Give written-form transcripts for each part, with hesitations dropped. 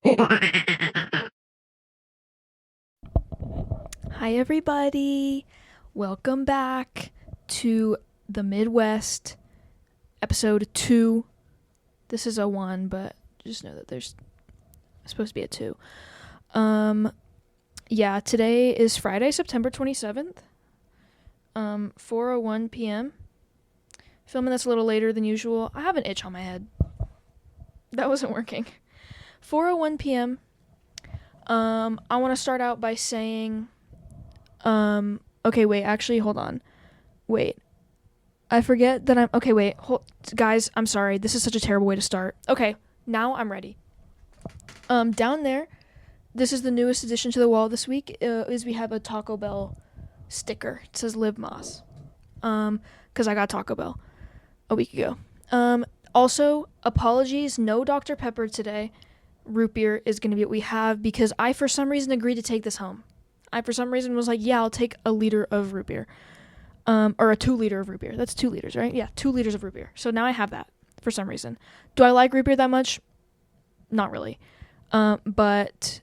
Hi, everybody. Welcome back to the Midwest, episode 2. This is a 1, but just know that there's supposed to be a 2. Today is Friday, September 27th, 4:01 p.m. Filming this a little later than usual. I have an itch on my head. That wasn't working. 4:01 p.m. I want to start out by saying, okay, wait, actually, hold on. Wait. I forget that guys, I'm sorry. This is such a terrible way to start. Okay, now I'm ready. Down there, this is the newest addition to the wall this week, is we have a Taco Bell sticker. It says Live Moss. Because I got Taco Bell a week ago. Also, apologies, no Dr. Pepper today. Root beer is going to be what we have because I, for some reason, agreed to take this home. I, for some reason, was like, yeah, I'll take a liter of root beer. Or a 2 liter of root beer. That's 2 liters, right? Yeah, 2 liters of root beer. So now I have that for some reason. Do I like root beer that much? Not really. But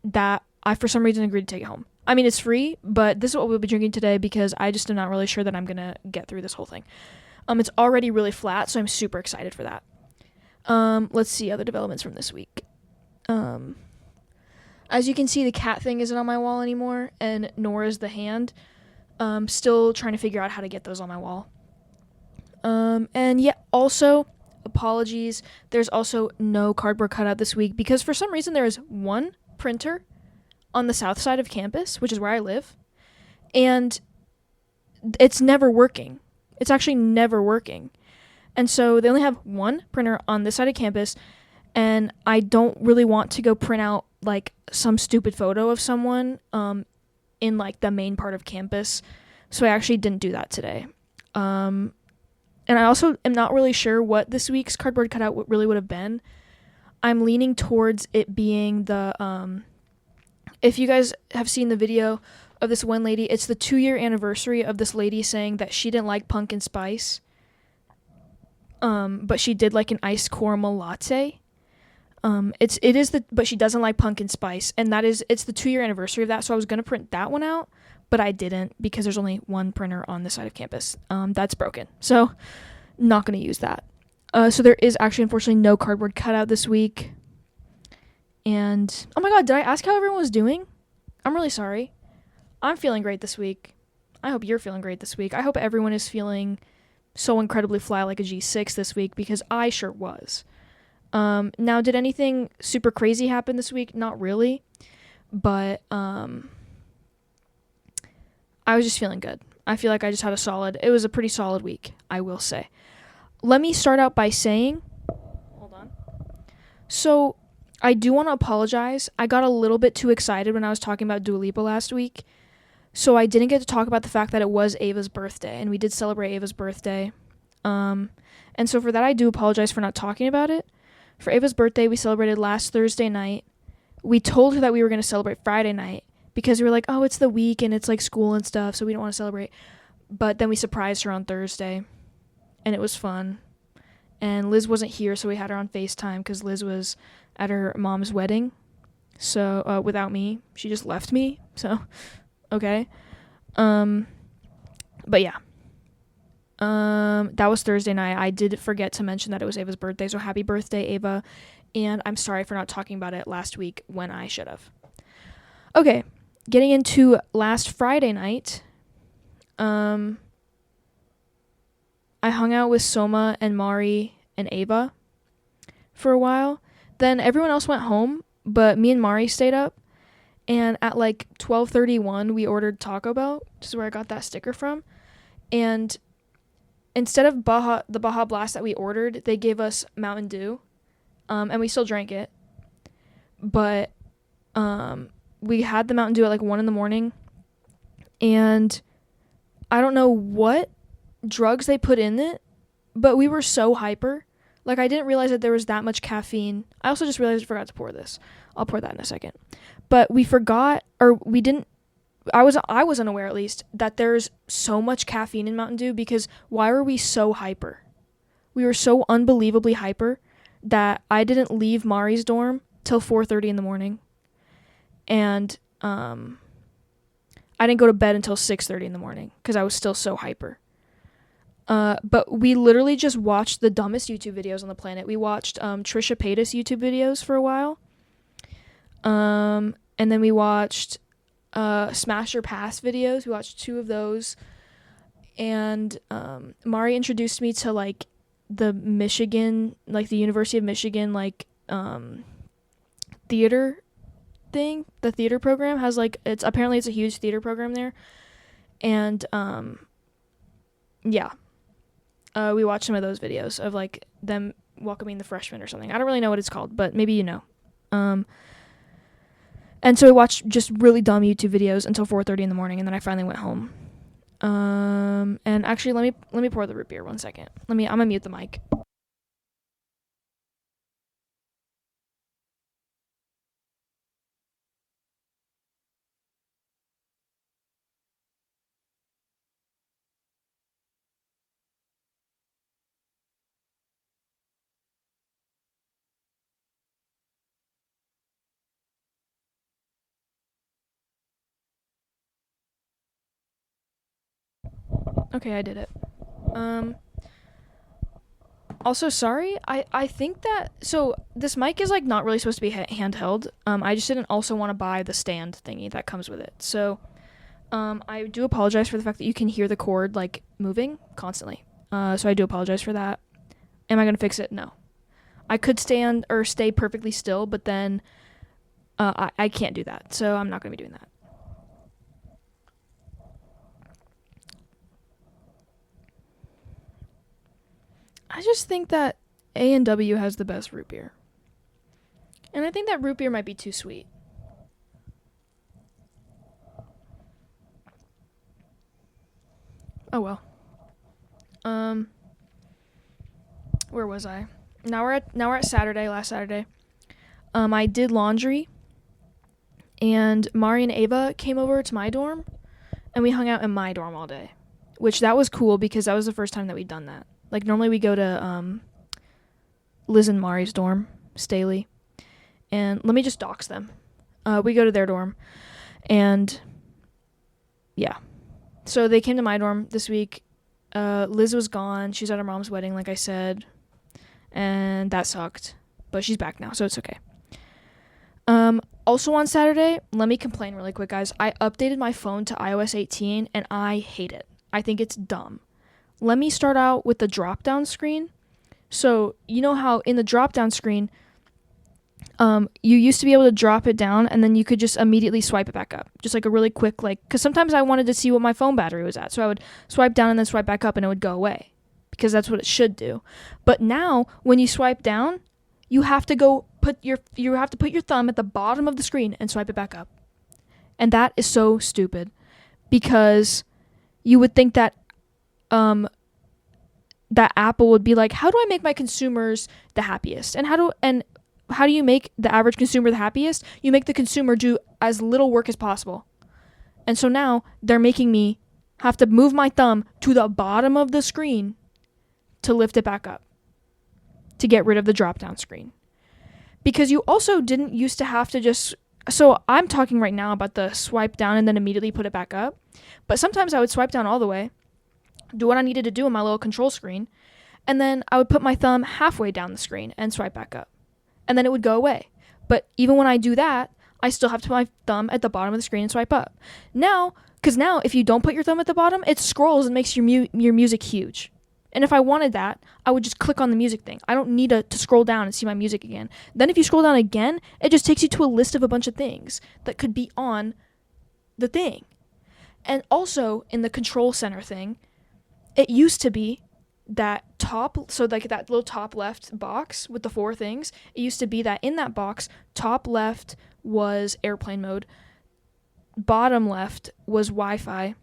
that I, for some reason, agreed to take it home. I mean, it's free, but this is what we'll be drinking today because I just am not really sure that I'm going to get through this whole thing. It's already really flat, so I'm super excited for that. Let's see other developments from this week. As you can see, the cat thing isn't on my wall anymore, and nor is the hand. Still trying to figure out how to get those on my wall. Also, apologies. There's also no cardboard cutout this week because for some reason there is one printer on the south side of campus, which is where I live, and it's never working. It's actually never working. And so they only have one printer on this side of campus, and I don't really want to go print out like some stupid photo of someone in like the main part of campus. So I actually didn't do that today. And I also am not really sure what this week's cardboard cutout really would have been. I'm leaning towards it being the if you guys have seen the video of this one lady, it's the 2-year anniversary of this lady saying that she didn't like pumpkin spice. But she did like an iced caramel latte. But she doesn't like pumpkin spice, and it's the 2-year anniversary of that. So I was gonna print that one out, but I didn't because there's only one printer on this side of campus. That's broken, so not gonna use that. So there is actually unfortunately no cardboard cutout this week. And oh my god, did I ask how everyone was doing? I'm really sorry. I'm feeling great this week. I hope you're feeling great this week. I hope everyone is feeling so incredibly fly like a G6 this week because I sure was. Now, did anything super crazy happen this week? Not really, but I was just feeling good. I feel like I just had it was a pretty solid week, I will say. Let me start out by saying, hold on. So, I do want to apologize. I got a little bit too excited when I was talking about Dua Lipa last week. So I didn't get to talk about the fact that it was Ava's birthday, and we did celebrate Ava's birthday. And so for that, I do apologize for not talking about it. For Ava's birthday, we celebrated last Thursday night. We told her that we were going to celebrate Friday night because we were like, oh, it's the week and it's like school and stuff, so we don't want to celebrate. But then we surprised her on Thursday, and it was fun. And Liz wasn't here, so we had her on FaceTime because Liz was at her mom's wedding. So without me, she just left me. So okay. But yeah. That was Thursday night. I did forget to mention that it was Ava's birthday, so happy birthday, Ava. And I'm sorry for not talking about it last week when I should have. Okay, getting into last Friday night. I hung out with Soma and Mari and Ava for a while. Then everyone else went home, but me and Mari stayed up. And at like 12:31, we ordered Taco Bell, which is where I got that sticker from. And instead of the Baja Blast that we ordered, they gave us Mountain Dew. And we still drank it. But we had the Mountain Dew at like 1 a.m. And I don't know what drugs they put in it, but we were so hyper. Like, I didn't realize that there was that much caffeine. I also just realized I forgot to pour this. I'll pour that in a second. But we forgot, or we didn't, I was unaware at least, that there's so much caffeine in Mountain Dew because why were we so hyper? We were so unbelievably hyper that I didn't leave Mari's dorm till 4:30 in the morning, and I didn't go to bed until 6:30 in the morning because I was still so hyper. But we literally just watched the dumbest YouTube videos on the planet. We watched Trisha Paytas YouTube videos for a while. And then we watched Smash or Pass videos. We watched 2 of those. And Mari introduced me to like the Michigan, like the University of Michigan, like theater thing. The theater program has like, it's a huge theater program there. And yeah. We watched some of those videos of like them welcoming the freshmen or something. I don't really know what it's called, but maybe you know. And so we watched just really dumb YouTube videos until 4:30 in the morning, and then I finally went home. And actually, let me pour the root beer 1 second. I'm gonna mute the mic. Okay, I did it. Also, sorry, I think that, so this mic is like not really supposed to be handheld. I just didn't also want to buy the stand thingy that comes with it. So, I do apologize for the fact that you can hear the cord like moving constantly. So I do apologize for that. Am I gonna fix it? No. I could stand or stay perfectly still, but then I can't do that. So I'm not gonna be doing that. I just think that A&W has the best root beer. And I think that root beer might be too sweet. Oh well. Where was I? Now we're at Saturday, last Saturday. I did laundry, and Mari and Ava came over to my dorm, and we hung out in my dorm all day, which that was cool because that was the first time that we'd done that. Like normally we go to Liz and Mari's dorm, Staley, and let me just dox them. We go to their dorm, and yeah. So they came to my dorm this week. Liz was gone. She's at her mom's wedding, like I said, and that sucked. But she's back now, so it's okay. Also on Saturday, let me complain really quick, guys. I updated my phone to iOS 18, and I hate it. I think it's dumb. Let me start out with the drop-down screen. So, you know how in the drop-down screen, you used to be able to drop it down, and then you could just immediately swipe it back up. Just like a really quick, like, because sometimes I wanted to see what my phone battery was at. So I would swipe down and then swipe back up, and it would go away. Because that's what it should do. But now, when you swipe down, you have to put your thumb at the bottom of the screen and swipe it back up. And that is so stupid. Because you would think that that Apple would be like, how do I make my consumers the happiest? And how do you make the average consumer the happiest? You make the consumer do as little work as possible. And so now they're making me have to move my thumb to the bottom of the screen to lift it back up, to get rid of the drop-down screen. Because you also didn't used to have to just... So I'm talking right now about the swipe down and then immediately put it back up. But sometimes I would swipe down all the way, do what I needed to do on my little control screen, and then I would put my thumb halfway down the screen and swipe back up. And then it would go away. But even when I do that, I still have to put my thumb at the bottom of the screen and swipe up. Now, because now if you don't put your thumb at the bottom, it scrolls and makes your music huge. And if I wanted that, I would just click on the music thing. I don't need to scroll down and see my music again. Then if you scroll down again, it just takes you to a list of a bunch of things that could be on the thing. And also, in the control center thing, it used to be that top, so like that little top left box with the 4 things, it used to be that in that box, top left was airplane mode, bottom left was Wi-Fi,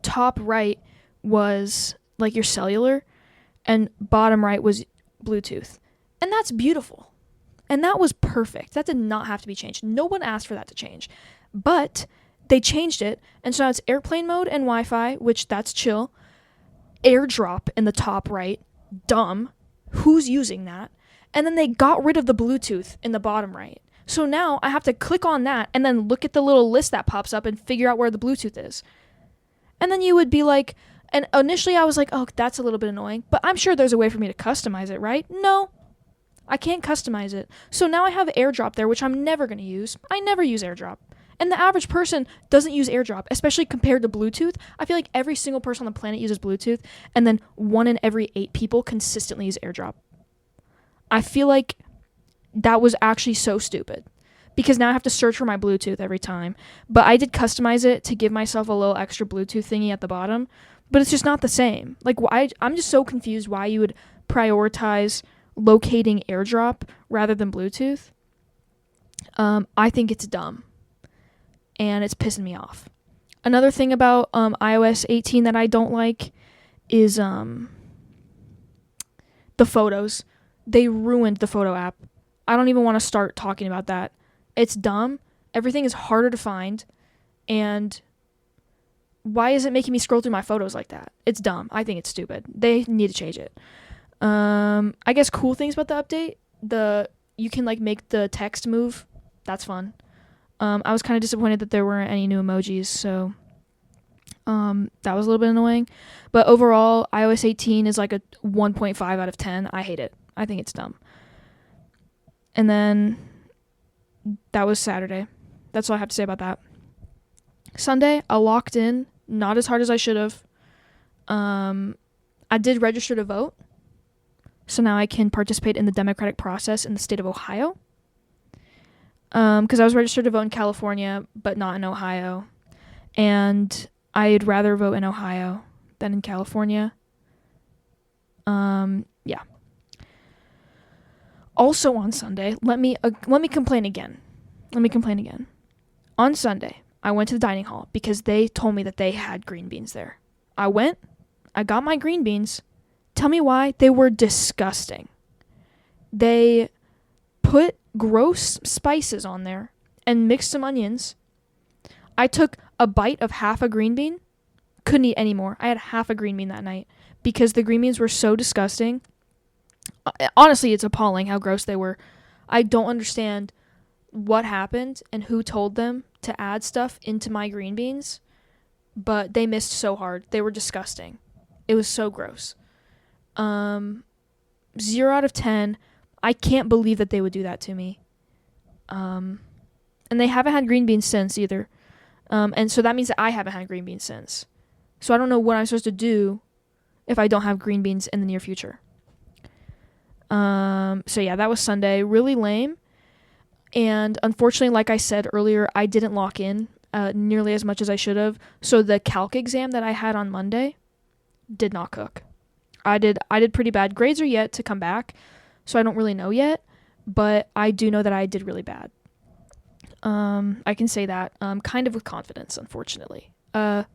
top right was like your cellular, and bottom right was Bluetooth. And that's beautiful. And that was perfect. That did not have to be changed. No one asked for that to change. But they changed it, and so now it's airplane mode and Wi-Fi, which that's chill. AirDrop in the top right, dumb. Who's using that? And then they got rid of the Bluetooth in the bottom right. So now I have to click on that and then look at the little list that pops up and figure out where the Bluetooth is. And then you would be like, and initially I was like, oh, that's a little bit annoying, but I'm sure there's a way for me to customize it, right? No, I can't customize it. So now I have AirDrop there, which I'm never going to use. I never use AirDrop. And the average person doesn't use AirDrop, especially compared to Bluetooth. I feel like every single person on the planet uses Bluetooth, and then 1 in every 8 people consistently use AirDrop. I feel like that was actually so stupid, because now I have to search for my Bluetooth every time. But I did customize it to give myself a little extra Bluetooth thingy at the bottom, but it's just not the same. Like, I'm just so confused why you would prioritize locating AirDrop rather than Bluetooth. I think it's dumb, and it's pissing me off. Another thing about iOS 18 that I don't like is the photos. They ruined the photo app. I don't even want to start talking about that. It's dumb. Everything is harder to find, and why is it making me scroll through my photos like that? It's dumb. I think it's stupid. They need to change it. I guess cool things about the update, you can like make the text move. That's fun. I was kind of disappointed that there weren't any new emojis, so that was a little bit annoying. But overall, iOS 18 is like a 1.5 out of 10. I hate it. I think it's dumb. And then that was Saturday. That's all I have to say about that. Sunday, I locked in, not as hard as I should have. I did register to vote, so now I can participate in the democratic process in the state of Ohio. Because I was registered to vote in California, but not in Ohio. And I'd rather vote in Ohio than in California. Yeah. Also on Sunday, let me complain again. On Sunday, I went to the dining hall because they told me that they had green beans there. I went, I got my green beans. Tell me why. They were disgusting. They put gross spices on there and mixed some onions. I took a bite of half a green bean. Couldn't eat any more. I had half a green bean that night because the green beans were so disgusting. Honestly, it's appalling how gross they were. I don't understand what happened and who told them to add stuff into my green beans, but they missed so hard. They were disgusting. It was so gross. 0 out of 10. I can't believe that they would do that to me. And they haven't had green beans since either. And so that means that I haven't had green beans since. So I don't know what I'm supposed to do if I don't have green beans in the near future. So yeah, that was Sunday. Really lame. And unfortunately, like I said earlier, I didn't lock in nearly as much as I should have. So the calc exam that I had on Monday did not cook. I did pretty bad. Grades are yet to come back, so I don't really know yet. But I do know that I did really bad. I can say that kind of with confidence, unfortunately. And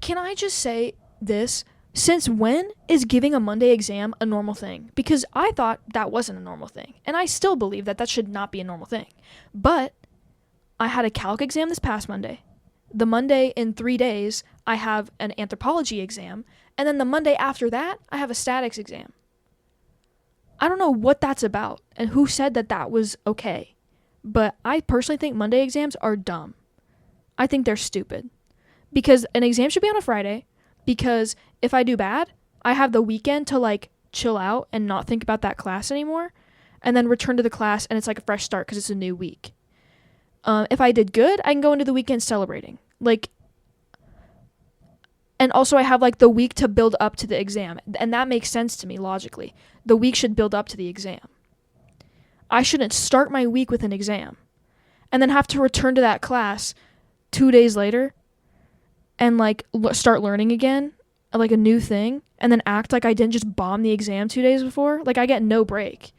can I just say this? Since when is giving a Monday exam a normal thing? Because I thought that wasn't a normal thing. And I still believe that should not be a normal thing. But I had a calc exam this past Monday. The Monday in 3 days, I have an anthropology exam. And then the Monday after that, I have a statics exam. I don't know what that's about and who said that was okay. But I personally think Monday exams are dumb. I think they're stupid. Because an exam should be on a Friday. Because if I do bad, I have the weekend to like chill out and not think about that class anymore, and then return to the class and it's like a fresh start because it's a new week. If I did good, I can go into the weekend celebrating. And also I have like the week to build up to the exam, and that makes sense to me logically. The week should build up to the exam. I shouldn't start my week with an exam and then have to return to that class 2 days later and like start learning again, like a new thing, and then act like I didn't just bomb the exam 2 days before. Like I get no break.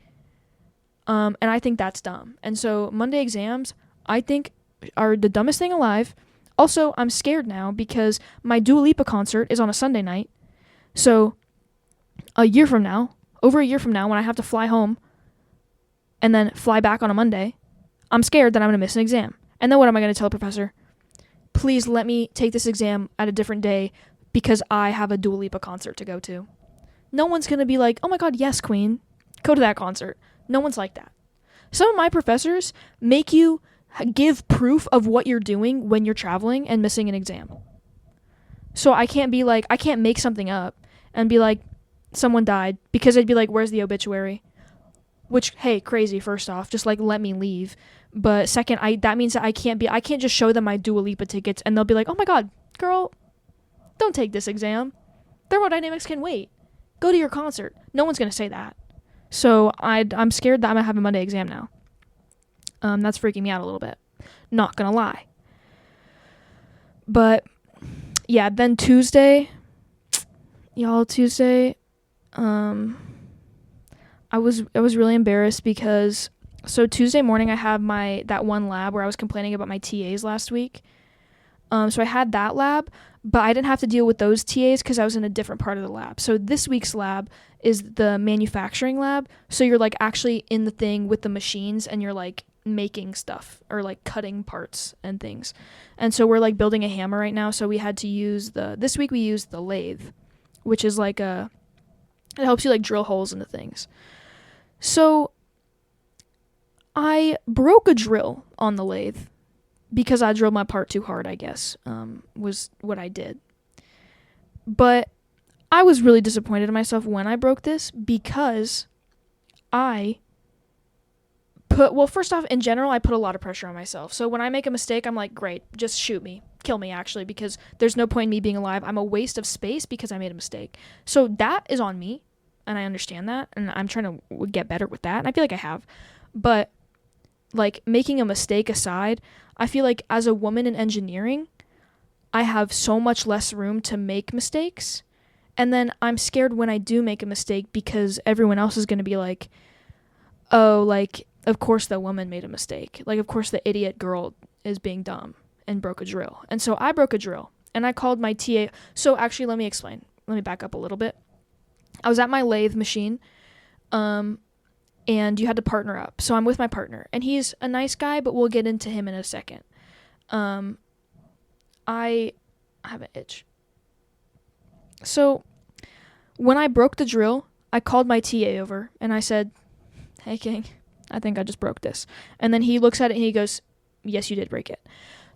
And I think that's dumb. And so Monday exams, I think, are the dumbest thing alive. Also, I'm scared now because my Dua Lipa concert is on a Sunday night. So over a year from now, when I have to fly home and then fly back on a Monday, I'm scared that I'm going to miss an exam. And then what am I going to tell the professor? Please let me take this exam at a different day because I have a Dua Lipa concert to go to. No one's going to be like, oh my God, yes, queen. Go to that concert. No one's like that. Some of my professors make you give proof of what you're doing when you're traveling and missing an exam. So I can't make something up and be like, someone died, because they'd be like, where's the obituary? Which, hey, crazy, first off, just like let me leave. But second, that means that I can't just show them my Dua Lipa tickets and they'll be like, oh my god, girl, don't take this exam. Thermodynamics can wait. Go to your concert. No one's gonna say that. So I'm scared that I'm gonna have a Monday exam now. That's freaking me out a little bit. Not gonna lie. But yeah, then Tuesday, I was really embarrassed because so Tuesday morning I have that one lab where I was complaining about my TAs last week. So I had that lab, but I didn't have to deal with those TAs because I was in a different part of the lab. So this week's lab is the manufacturing lab. So you're like actually in the thing with the machines and you're like making stuff or like cutting parts and things. And so we're like building a hammer right now. So we had to use this week we used the lathe, which is like it helps you like drill holes into things. So I broke a drill on the lathe because I drilled my part too hard, I guess, was what I did. But I was really disappointed in myself when I broke this because first off, in general, I put a lot of pressure on myself. So when I make a mistake, I'm like, great, just shoot me. Kill me, actually, because there's no point in me being alive. I'm a waste of space because I made a mistake. So that is on me, and I understand that, and I'm trying to get better with that, and I feel like I have. But, like, making a mistake aside, I feel like as a woman in engineering, I have so much less room to make mistakes, and then I'm scared when I do make a mistake because everyone else is going to be like, oh, like, of course the woman made a mistake. Like, of course the idiot girl is being dumb and broke a drill. And so I broke a drill, and I called my TA. So actually, let me explain. Let me back up a little bit. I was at my lathe machine, and you had to partner up. So I'm with my partner, and he's a nice guy, but we'll get into him in a second. I have an itch. So when I broke the drill, I called my TA over, and I said, hey, King, I think I just broke this. And then he looks at it, and he goes, yes, you did break it.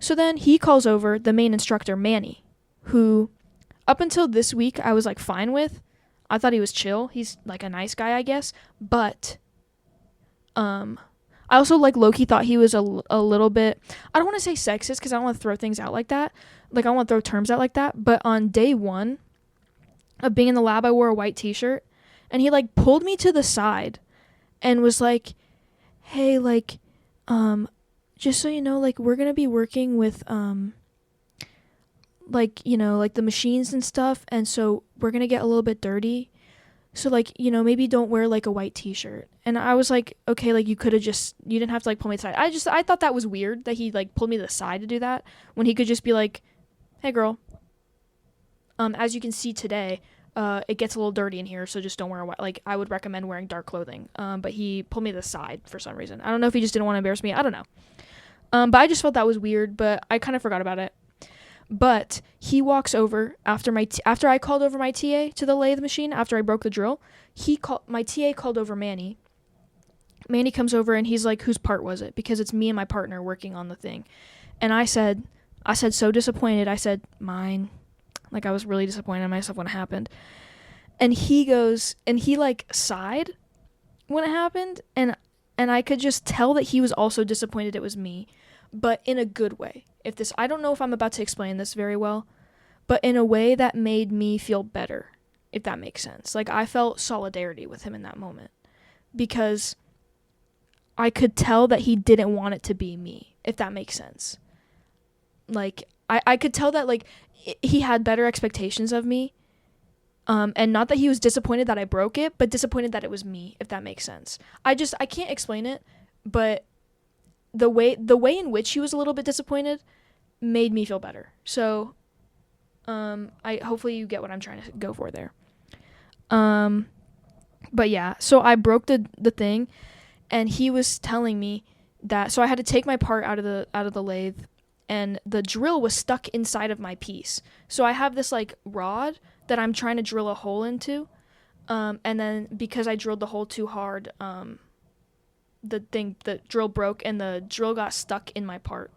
So then he calls over the main instructor, Manny, who up until this week I was like fine with. I thought he was chill. He's like a nice guy, I guess. But I also like low-key thought he was a little bit, I don't want to say sexist because I don't want to throw things out like that. Like I don't want to throw terms out like that. But on day one of being in the lab, I wore a white t-shirt, and he like pulled me to the side and was like, hey, like, just so you know, like, we're going to be working with, like, you know, like the machines and stuff. And so we're going to get a little bit dirty. So like, you know, maybe don't wear like a white t-shirt. And I was like, okay, like you didn't have to like pull me to the side. I thought that was weird that he like pulled me to the side to do that when he could just be like, hey girl, as you can see today, it gets a little dirty in here, so just don't wear white. Like, I would recommend wearing dark clothing. But he pulled me to the side for some reason. I don't know if he just didn't want to embarrass me. I don't know. But I just felt that was weird, but I kind of forgot about it. But he walks over after I called over my TA to the lathe machine after I broke the drill. My TA called over Manny. Manny comes over and he's like, whose part was it? Because it's me and my partner working on the thing. And I said, so disappointed. I said, mine. Like, I was really disappointed in myself when it happened. And he goes, and he, like, sighed when it happened. And I could just tell that he was also disappointed it was me. But in a good way. I don't know if I'm about to explain this very well. But in a way that made me feel better. If that makes sense. Like, I felt solidarity with him in that moment. Because I could tell that he didn't want it to be me. If that makes sense. Like, I could tell that, like, he had better expectations of me, and not that he was disappointed that I broke it, but disappointed that it was me, if that makes sense. I can't explain it, but the way in which he was a little bit disappointed made me feel better. So, hopefully you get what I'm trying to go for there. But yeah, so I broke the thing, and he was telling me that, so I had to take my part out of the lathe, and the drill was stuck inside of my piece. So I have this like rod that I'm trying to drill a hole into. And then because I drilled the hole too hard, the drill broke and the drill got stuck in my part.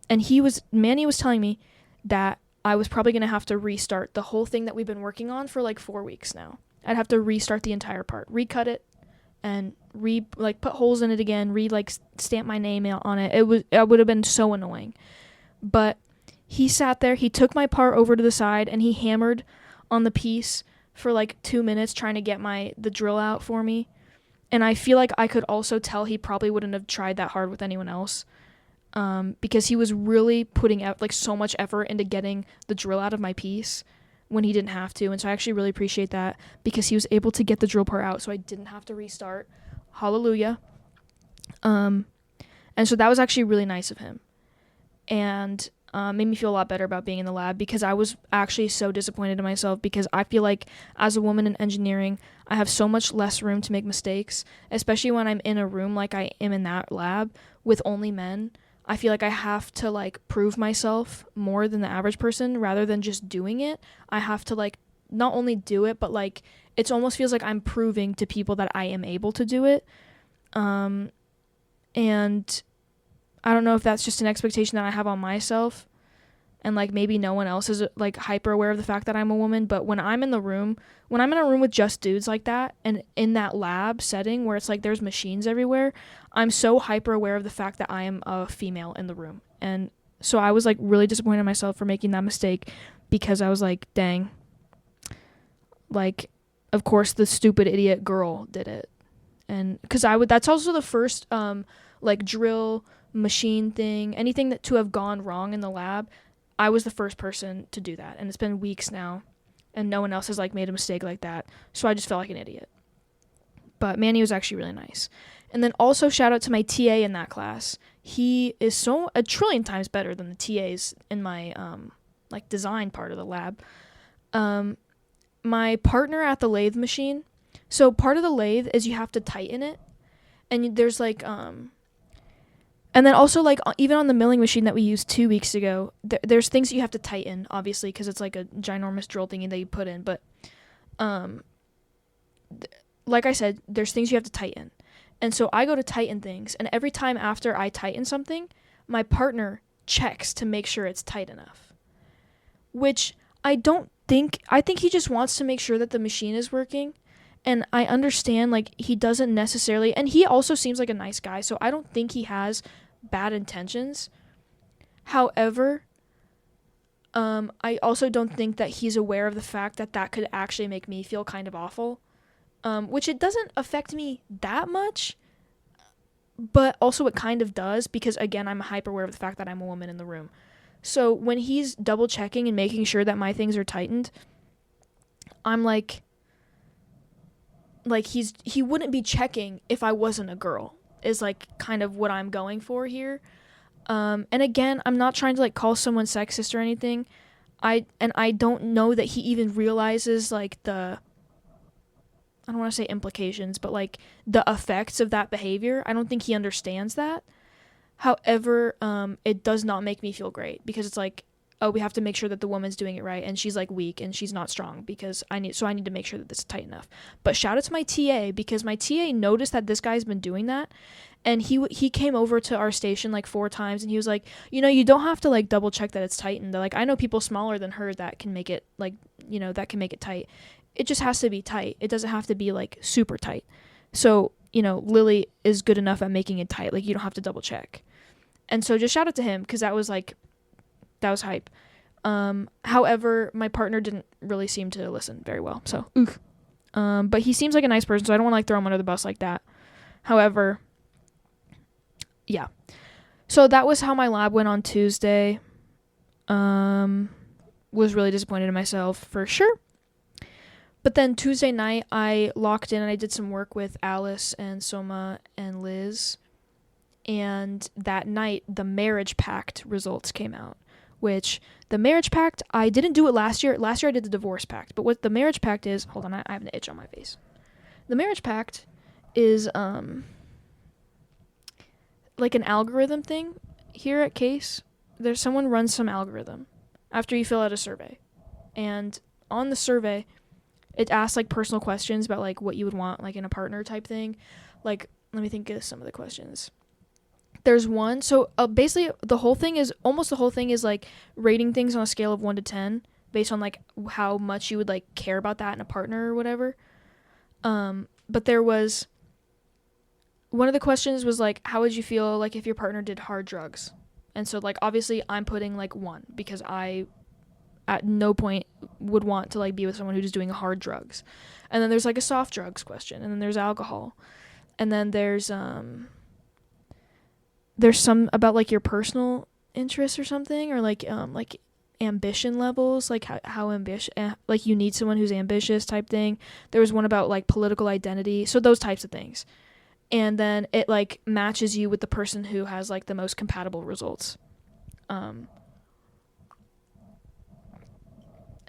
And Manny was telling me that I was probably going to have to restart the whole thing that we've been working on for like 4 weeks now. I'd have to restart the entire part, recut it, and put holes in it again, stamp my name on it. It would have been so annoying. But he sat there, he took my part over to the side, and he hammered on the piece for like 2 minutes trying to get the drill out for me. And I feel like I could also tell he probably wouldn't have tried that hard with anyone else. Because he was really putting out like so much effort into getting the drill out of my piece when he didn't have to. And so I actually really appreciate that, because he was able to get the drill part out so I didn't have to restart. Hallelujah. And so that was actually really nice of him. And made me feel a lot better about being in the lab, because I was actually so disappointed in myself, because I feel like as a woman in engineering, I have so much less room to make mistakes, especially when I'm in a room like I am in that lab with only men. I feel like I have to like prove myself more than the average person rather than just doing it. I have to like not only do it, but like it almost feels like I'm proving to people that I am able to do it. And I don't know if that's just an expectation that I have on myself, and like maybe no one else is like hyper aware of the fact that I'm a woman. But when I'm in a room with just dudes like that, and in that lab setting where it's like there's machines everywhere, I'm so hyper aware of the fact that I am a female in the room. And so I was like really disappointed in myself for making that mistake, because I was like, dang, like of course the stupid idiot girl did it. And because that's also the first like drill machine thing, anything that to have gone wrong in the lab, I was the first person to do that. And it's been weeks now, and no one else has like made a mistake like that. So I just felt like an idiot. But Manny was actually really nice. And then also shout out to my TA in that class. He is so a trillion times better than the TAs in my like design part of the lab. My partner at the lathe machine. So part of the lathe is you have to tighten it, and there's like and then also like even on the milling machine that we used 2 weeks ago, there's things that you have to tighten, obviously, because it's like a ginormous drill thingy that you put in. But like I said, there's things you have to tighten. And so I go to tighten things, and every time after I tighten something, my partner checks to make sure it's tight enough. Which I think he just wants to make sure that the machine is working. And I understand, like, he doesn't necessarily, and he also seems like a nice guy, so I don't think he has bad intentions. However, I also don't think that he's aware of the fact that that could actually make me feel kind of awful. Which it doesn't affect me that much, but also it kind of does, because, again, I'm hyper aware of the fact that I'm a woman in the room. So when he's double checking and making sure that my things are tightened, I'm like he wouldn't be checking if I wasn't a girl, is like kind of what I'm going for here. And again, I'm not trying to like call someone sexist or anything. I don't know that he even realizes like I don't want to say implications, but like the effects of that behavior. I don't think he understands that. However, it does not make me feel great, because it's like, oh, we have to make sure that the woman's doing it right, and she's like weak and she's not strong, because I need to make sure that this is tight enough. But shout out to my TA, because my TA noticed that this guy's been doing that, and he came over to our station like 4 times, and he was like, you don't have to like double check that it's tightened. Like, I know people smaller than her that can make it like, that can make it tight. It just has to be tight. It doesn't have to be like super tight. So, Lily is good enough at making it tight. Like, you don't have to double check. And so just shout out to him, because that was hype. However, my partner didn't really seem to listen very well. So, but he seems like a nice person, so I don't want to like throw him under the bus like that. However, yeah. So that was how my lab went on Tuesday. Was really disappointed in myself for sure. But then Tuesday night, I locked in and I did some work with Alice and Soma and Liz. And that night, the marriage pact results came out. Which, the marriage pact, I didn't do it last year. Last year I did the divorce pact. But what the marriage pact is, hold on, I have an itch on my face. The marriage pact is like an algorithm thing. Here at Case, there's someone runs some algorithm after you fill out a survey. And on the survey, it asks like personal questions about like what you would want like in a partner type thing. Like, let me think of some of the questions. There's one. So basically, the whole thing is like rating things on a scale of 1 to 10 based on like how much you would like care about that in a partner or whatever. But there was one of the questions was like, how would you feel like if your partner did hard drugs? And so like obviously I'm putting like 1 because I at no point would want to like be with someone who's doing hard drugs. And then there's like a soft drugs question, and then there's alcohol. And then there's some about like your personal interests or something, or like ambition levels, like how ambitious, like you need someone who's ambitious type thing. There was one about like political identity, so those types of things. And then it like matches you with the person who has like the most compatible results. And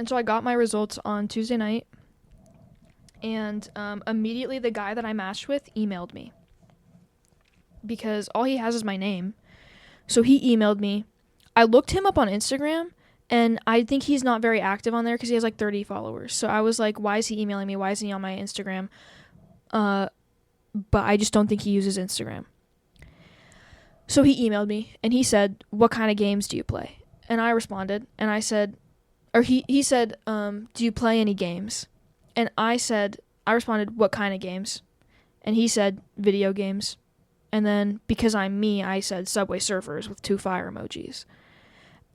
so I got my results on Tuesday night, and immediately the guy that I matched with emailed me because all he has is my name. So he emailed me. I looked him up on Instagram, and I think he's not very active on there because he has like 30 followers. So I was like, why is he emailing me? Why isn't he on my Instagram? But I just don't think he uses Instagram. So he emailed me, and he said, what kind of games do you play? And I responded, and I said, or he said, do you play any games? And I responded, what kind of games? And he said, video games. And then, because I'm me, I said Subway Surfers with 2 fire emojis.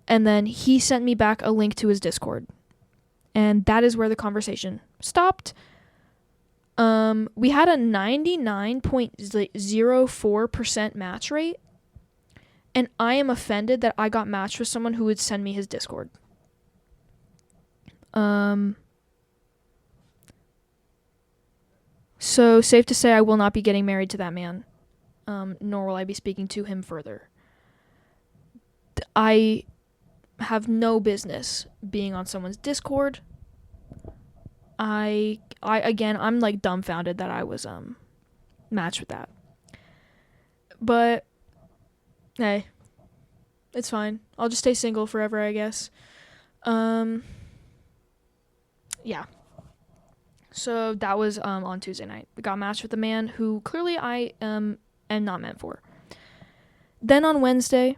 And then he sent me back a link to his Discord. And that is where the conversation stopped. We had a 99.04% match rate. And I am offended that I got matched with someone who would send me his Discord. So safe to say I will not be getting married to that man. Nor will I be speaking to him further. I have no business being on someone's Discord. I'm like dumbfounded that I was matched with that. But hey, it's fine. I'll just stay single forever, I guess. Yeah. So that was on Tuesday night. We got matched with a man who clearly I am not meant for. Then on Wednesday,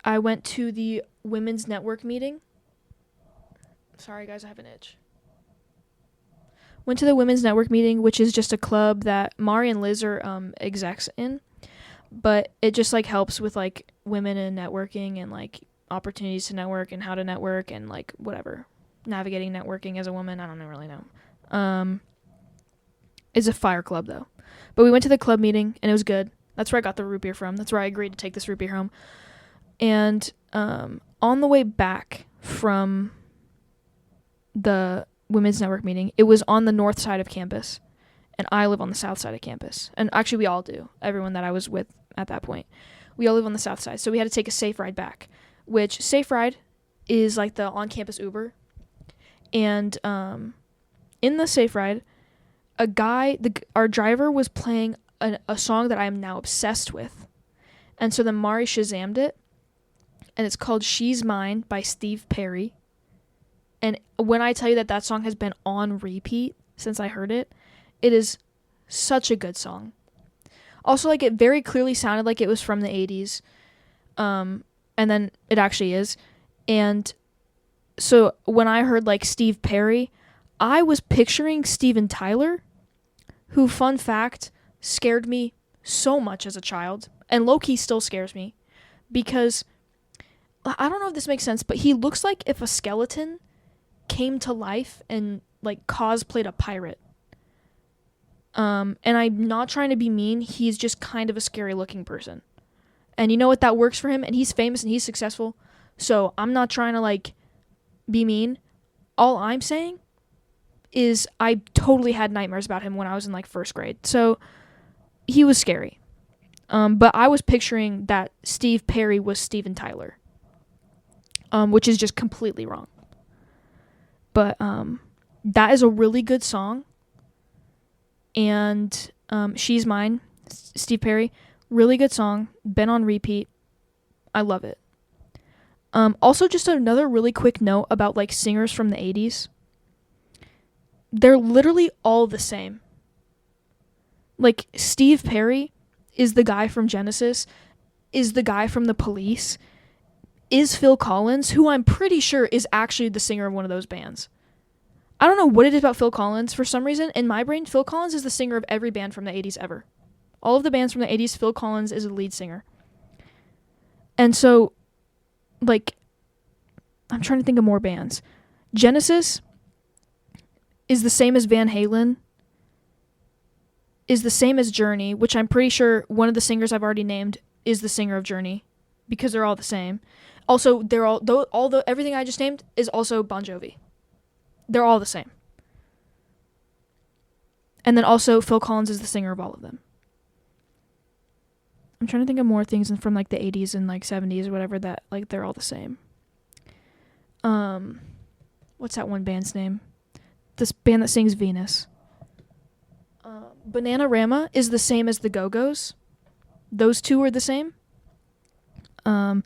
I went to the women's network meeting. Sorry guys, I have an itch. Went to the women's network meeting, which is just a club that Mari and Liz are execs in, but it just like helps with like women in networking and like opportunities to network and how to network and like whatever, navigating networking as a woman. I don't really know. It's a fire club though. But we went to the club meeting, and it was good. That's where I got the root beer from. That's where I agreed to take this root beer home. And on the way back from the women's network meeting, it was on the north side of campus, and I live on the south side of campus. And actually, we all do. Everyone that I was with at that point. We all live on the south side, so we had to take a Safe Ride back, which Safe Ride is like the on-campus Uber. And in the Safe Ride, our driver was playing a song that I am now obsessed with. And so then Mari Shazammed it, and it's called She's Mine by Steve Perry. And when I tell you that song has been on repeat since I heard it, it is such a good song. Also, like, it very clearly sounded like it was from the 80s. And then it actually is. And so when I heard like Steve Perry, I was picturing Steven Tyler, who, fun fact, scared me so much as a child, and low-key still scares me, because I don't know if this makes sense, but he looks like if a skeleton came to life and like cosplayed a pirate. And I'm not trying to be mean, he's just kind of a scary looking person. And you know what, that works for him, and he's famous and he's successful, so I'm not trying to like be mean. All I'm saying is I totally had nightmares about him when I was in like first grade. So he was scary. But I was picturing that Steve Perry was Steven Tyler, which is just completely wrong. But that is a really good song. And She's Mine, Steve Perry, really good song. Been on repeat. I love it. Also, just another really quick note about like singers from the 80s. they're literally all the same. Like, Steve Perry is the guy from Genesis, is the guy from The Police, is Phil Collins, who I'm pretty sure is actually the singer of one of those bands. I don't know what it is about Phil Collins. For some reason, in my brain, Phil Collins is the singer of every band from the 80s ever. All of the bands from the 80s, Phil Collins is the lead singer. And so, like, I'm trying to think of more bands. Genesis is the same as Van Halen, is the same as Journey, which I'm pretty sure one of the singers I've already named is the singer of Journey, because they're all the same. Also, they're all everything I just named is also Bon Jovi. They're all the same. And then also Phil Collins is the singer of all of them. I'm trying to think of more things from like the 80s and like 70s or whatever that like they're all the same. What's that one band's name? This band that sings Venus. Bananarama is the same as the Go-Go's. Those two are the same. And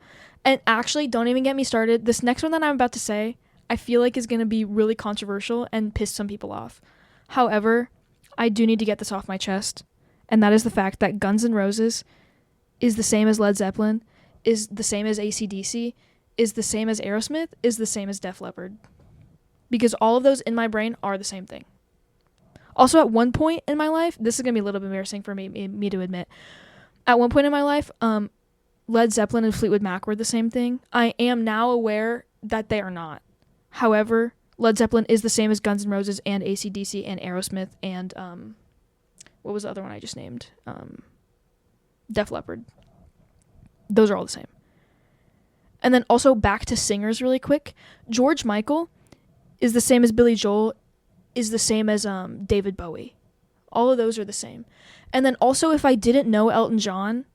actually, don't even get me started. This next one that I'm about to say, I feel like is going to be really controversial and piss some people off. However, I do need to get this off my chest, and that is the fact that Guns N' Roses is the same as Led Zeppelin, is the same as AC/DC, is the same as Aerosmith, is the same as Def Leppard. Because all of those in my brain are the same thing. Also, at one point in my life, this is going to be a little bit embarrassing for me to admit. At one point in my life, Led Zeppelin and Fleetwood Mac were the same thing. I am now aware that they are not. However, Led Zeppelin is the same as Guns N' Roses and AC/DC and Aerosmith and, what was the other one I just named? Def Leppard. Those are all the same. And then also back to singers really quick. George Michael is the same as Billy Joel, is the same as David Bowie. All of those are the same. And then also, if I didn't know Elton John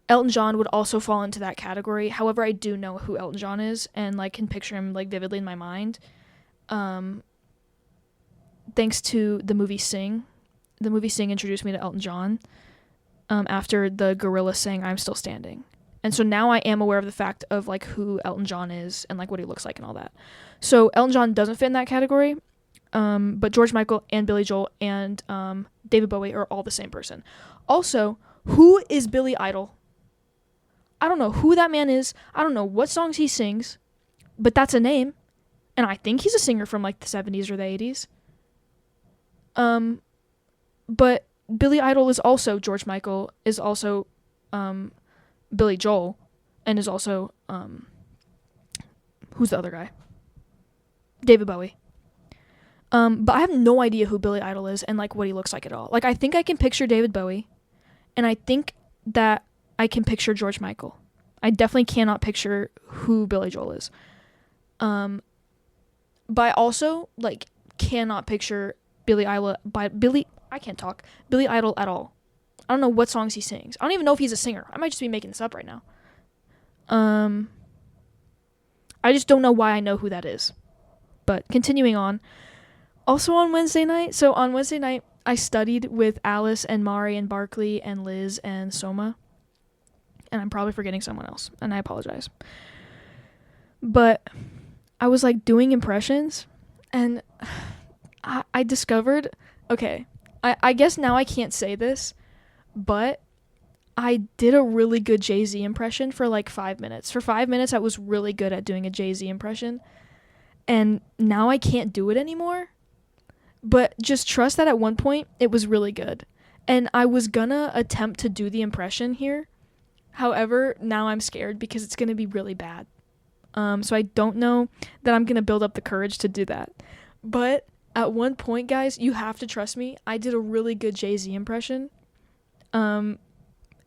would also fall into that category. However, I do know who Elton John is and like can picture him like vividly in my mind. Thanks to the movie Sing. The movie Sing introduced me to Elton John after the gorilla sang I'm Still Standing. And so now I am aware of the fact of like who Elton John is and like what he looks like and all that. So Elton John doesn't fit in that category. But George Michael and Billy Joel and David Bowie are all the same person. Also, who is Billy Idol? I don't know who that man is. I don't know what songs he sings, but that's a name. And I think he's a singer from like the 70s or the 80s. But Billy Idol is also George Michael, is also Billy Joel, and is also who's the other guy? David Bowie. But I have no idea who Billy Idol is and like what he looks like at all. Like, I think I can picture David Bowie, and I think that I can picture George Michael. I definitely cannot picture who Billy Joel is. But I also like cannot picture Billy Idol Billy Idol at all. I don't know what songs he sings. I don't even know if he's a singer. I might just be making this up right now. I just don't know why I know who that is. But continuing on. Also on Wednesday night, I studied with Alice and Mari and Barkley and Liz and Soma. And I'm probably forgetting someone else, and I apologize. But I was like doing impressions, and I discovered, okay, I guess now I can't say this, but I did a really good Jay-Z impression for like 5 minutes. For 5 minutes, I was really good at doing a Jay-Z impression. And now I can't do it anymore. But just trust that at one point, it was really good. And I was gonna attempt to do the impression here. However, now I'm scared because it's gonna be really bad. So I don't know that I'm gonna build up the courage to do that. But at one point, guys, you have to trust me. I did a really good Jay-Z impression. And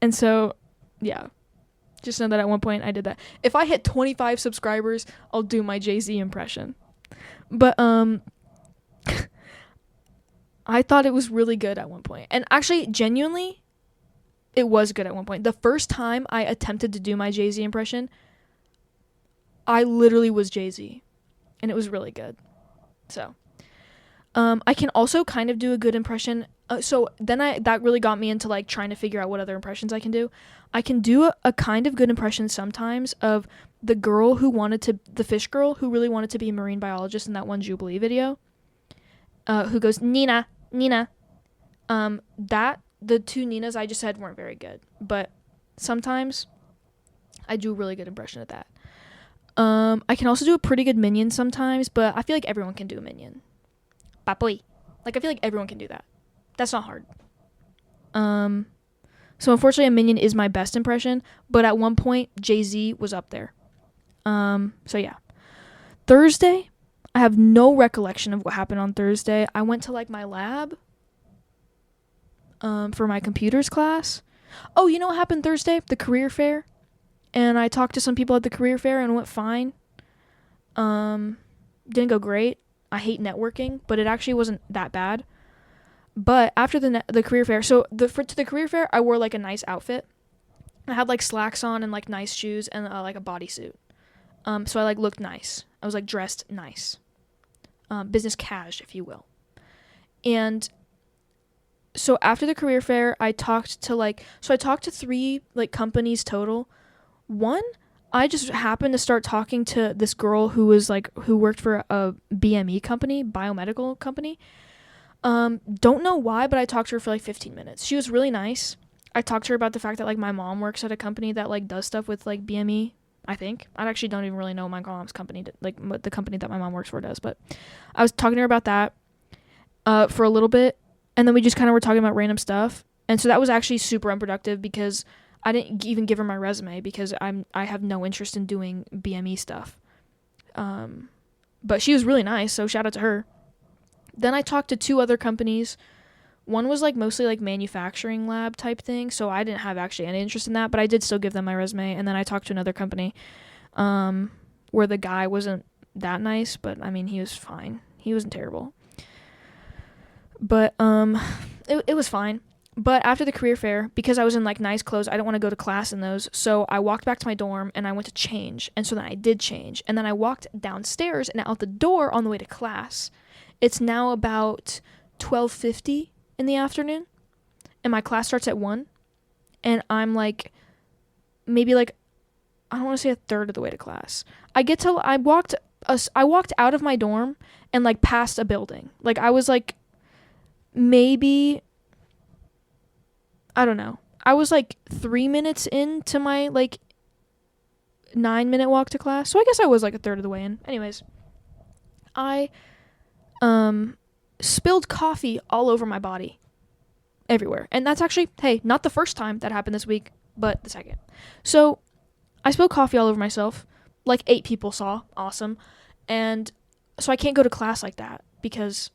so, yeah. Just know that at one point I did that. If I hit 25 subscribers, I'll do my Jay-Z impression. But, I thought it was really good at one point. And actually, genuinely, it was good at one point. The first time I attempted to do my Jay-Z impression, I literally was Jay-Z. And it was really good. So, I can also kind of do a good impression. So then that really got me into like trying to figure out what other impressions I can do. I can do a kind of good impression sometimes of the fish girl who really wanted to be a marine biologist in that one Jubilee video. who goes, Nina, Nina. The two Ninas I just said weren't very good, but sometimes I do a really good impression of that. I can also do a pretty good minion sometimes, but I feel like everyone can do a minion. Papoy. Like, I feel like everyone can do that. That's not hard. So unfortunately a minion is my best impression, but at one point Jay-Z was up there. So yeah. Thursday, I have no recollection of what happened on Thursday. I went to like my lab for my computers class. Oh, you know what happened Thursday? The career fair. And I talked to some people at the career fair and it went fine. Didn't go great. I hate networking, but it actually wasn't that bad. But after the career fair, to the career fair, I wore like a nice outfit. I had like slacks on and like nice shoes and like a bodysuit. So I like looked nice. I was like dressed nice. Business cash, if you will. And so after the career fair, I talked to 3 like companies total. One, I just happened to start talking to this girl who worked for a BME company, biomedical company. Don't know why, but I talked to her for like 15 minutes. She was really nice. I talked to her about the fact that like my mom works at a company that like does stuff with like BME, I think. I actually don't even really know my mom's company, like what the company that my mom works for does, but I was talking to her about that for a little bit, and then we just kind of were talking about random stuff. And so that was actually super unproductive because I didn't even give her my resume because I have no interest in doing BME stuff. But she was really nice, so shout out to her. Then I talked to 2 other companies. One was like mostly like manufacturing lab type thing, so I didn't have actually any interest in that, but I did still give them my resume. And then I talked to another company where the guy wasn't that nice, but I mean, he was fine. He wasn't terrible. But it was fine. But after the career fair, because I was in like nice clothes, I didn't want to go to class in those. So I walked back to my dorm and I went to change. And so then I did change. And then I walked downstairs and out the door on the way to class. It's now about 12:50 in the afternoon. And my class starts at 1. And I'm like, maybe like, I don't want to say a third of the way to class. I walked out of my dorm and like past a building. Like I was like, maybe, I don't know. I was like 3 minutes into my like 9-minute walk to class. So I guess I was like a third of the way in. Anyways, I spilled coffee all over my body. Everywhere. And that's actually, hey, not the first time that happened this week, but the second. So I spilled coffee all over myself. Like 8 people saw. Awesome. And so I can't go to class like that because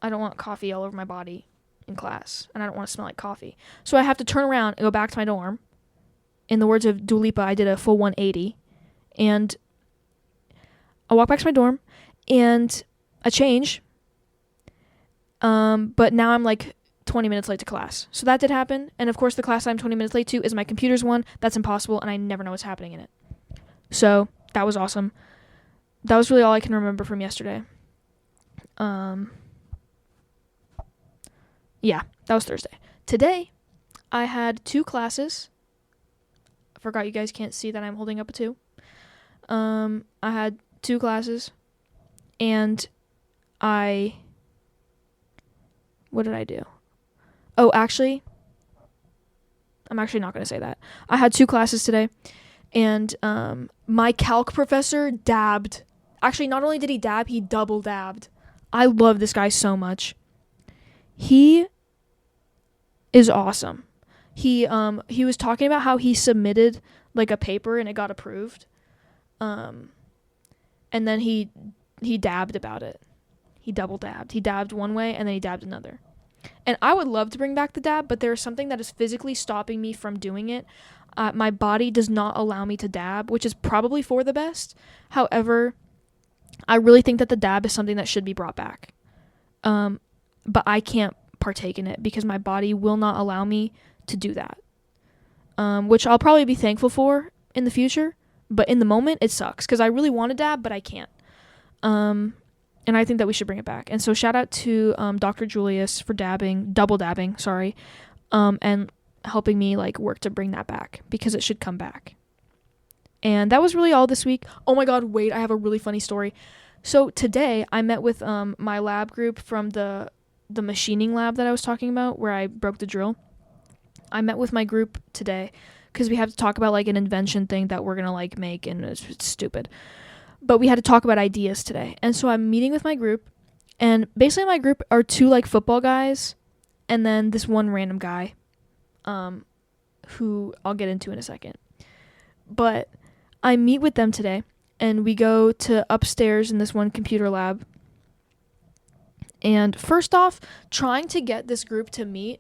I don't want coffee all over my body in class, and I don't want to smell like coffee. So I have to turn around and go back to my dorm. In the words of Dua Lipa, I did a full 180, and I walk back to my dorm, and I change, but now I'm like 20 minutes late to class. So that did happen, and of course the class I'm 20 minutes late to is my computer's one. That's impossible, and I never know what's happening in it. So that was awesome. That was really all I can remember from yesterday. Yeah, that was Thursday. Today, I had 2 classes. I forgot you guys can't see that I'm holding up a 2. I had 2 classes, and what did I do? Oh, actually, I'm actually not going to say that. I had 2 classes today, and my calc professor dabbed. Actually, not only did he dab, he double dabbed. I love this guy so much. He is awesome. He was talking about how he submitted like a paper and it got approved. And then he dabbed about it. He double dabbed. He dabbed one way and then he dabbed another. And I would love to bring back the dab, but there's something that is physically stopping me from doing it. My body does not allow me to dab, which is probably for the best. However, I really think that the dab is something that should be brought back. But I can't partake in it because my body will not allow me to do that, which I'll probably be thankful for in the future, but in the moment it sucks because I really want to dab but I can't, and I think that we should bring it back. And so shout out to Dr. Julius for double dabbing, and helping me like work to bring that back because it should come back. And that was really all this week. Oh my god, wait, I have a really funny story. So today I met with my lab group from the machining lab that I was talking about where I broke the drill. I met with my group today because we have to talk about like an invention thing that we're gonna like make, and it's stupid. But we had to talk about ideas today, and so I'm meeting with my group, and basically my group are 2 like football guys, and then this one random guy, who I'll get into in a second. But I meet with them today, and we go to upstairs in this one computer lab. And first off, trying to get this group to meet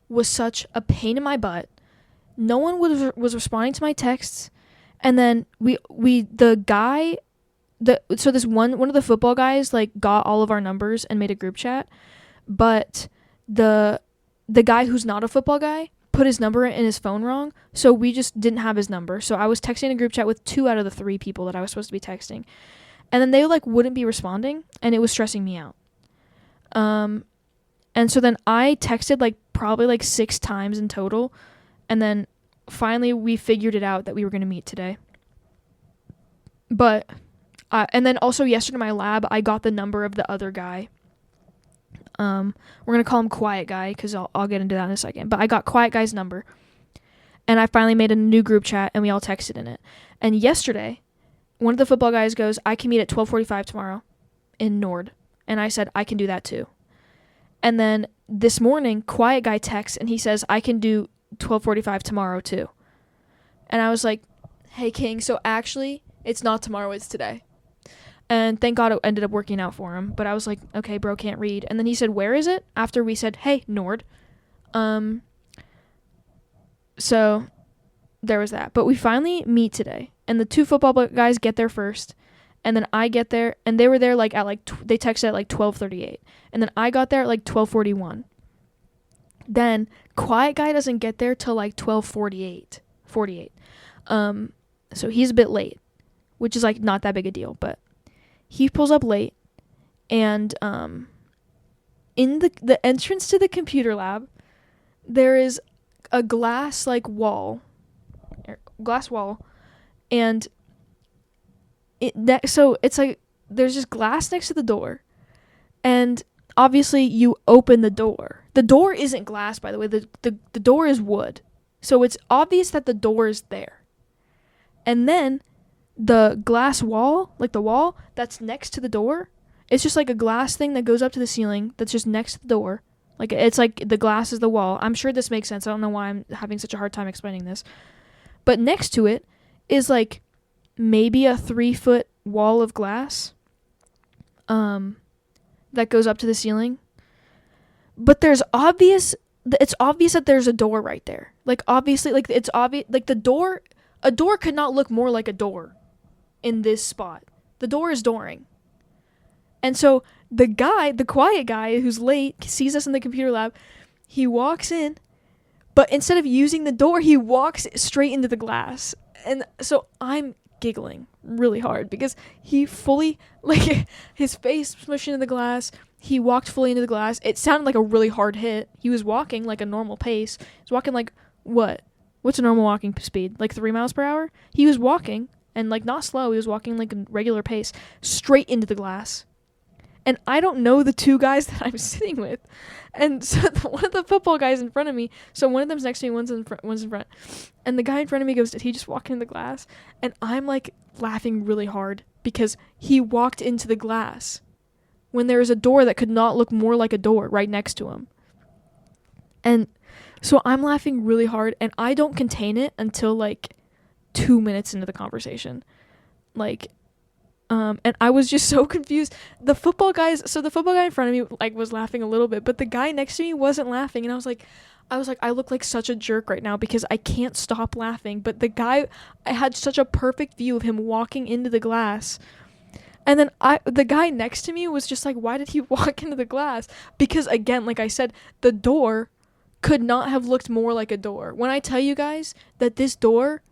was such a pain in my butt. No one was responding to my texts, and then so this one of the football guys like got all of our numbers and made a group chat, but the guy who's not a football guy put his number in his phone wrong, so we just didn't have his number. So I was texting a group chat with 2 out of the 3 people that I was supposed to be texting, and then they like wouldn't be responding, and it was stressing me out. And so then I texted like probably like 6 times in total, and then finally we figured it out that we were going to meet today. But and then also yesterday in my lab I got the number of the other guy. We're going to call him Quiet Guy because I'll get into that in a second. But I got Quiet Guy's number, and I finally made a new group chat, and we all texted in it. And yesterday, one of the football guys goes, I can meet at 12:45 tomorrow in Nord. And I said, I can do that too. And then this morning, Quiet Guy texts, and he says, I can do 12:45 tomorrow too. And I was like, hey, King, so actually, it's not tomorrow, it's today. And thank God it ended up working out for him. But I was like, okay, bro, can't read. And then he said, where is it? After we said, hey, Nord. So there was that. But we finally meet today. And the 2 football guys get there first. And then I get there. And they were there like at like, they texted at like 12:38. And then I got there at like 12:41. Then Quiet Guy doesn't get there till like 12:48. So he's a bit late, which is like not that big a deal, but he pulls up late, and in the entrance to the computer lab, there is a glass wall, and so it's like there's just glass next to the door, and obviously you open the door. The door isn't glass, by the way. The door is wood, so it's obvious that the door is there, and then the glass wall, like the wall that's next to the door, it's just like a glass thing that goes up to the ceiling that's just next to the door. Like it's like the glass is the wall. I'm sure this makes sense. I don't know why I'm having such a hard time explaining this. But next to it is like maybe a 3-foot wall of glass that goes up to the ceiling. But it's obvious that there's a door right there. Like obviously, like it's obvious, like a door could not look more like a door in this spot. The door is dooring. And so the Quiet Guy who's late, sees us in the computer lab. He walks in, but instead of using the door, he walks straight into the glass. And so I'm giggling really hard because he fully, like, his face smushed into the glass. He walked fully into the glass. It sounded like a really hard hit. He was walking like a normal pace. He was walking like, what? What's a normal walking speed? Like 3 miles per hour? He was walking, and like not slow. He was walking like a regular pace, straight into the glass. And I don't know the 2 guys that I'm sitting with. And so one of the football guys in front of me, so one of them's next to me, one's in front. And the guy in front of me goes, did he just walk into the glass? And I'm like laughing really hard because he walked into the glass when there is a door that could not look more like a door right next to him. And so I'm laughing really hard, and I don't contain it until like 2 minutes into the conversation. And I was just so confused. The football guy in front of me like was laughing a little bit, but the guy next to me wasn't laughing, and I was like, I look like such a jerk right now because I can't stop laughing. But I had such a perfect view of him walking into the glass. And then the guy next to me was just like, why did he walk into the glass? Because again, like I said, the door could not have looked more like a door. When I tell you guys that this door,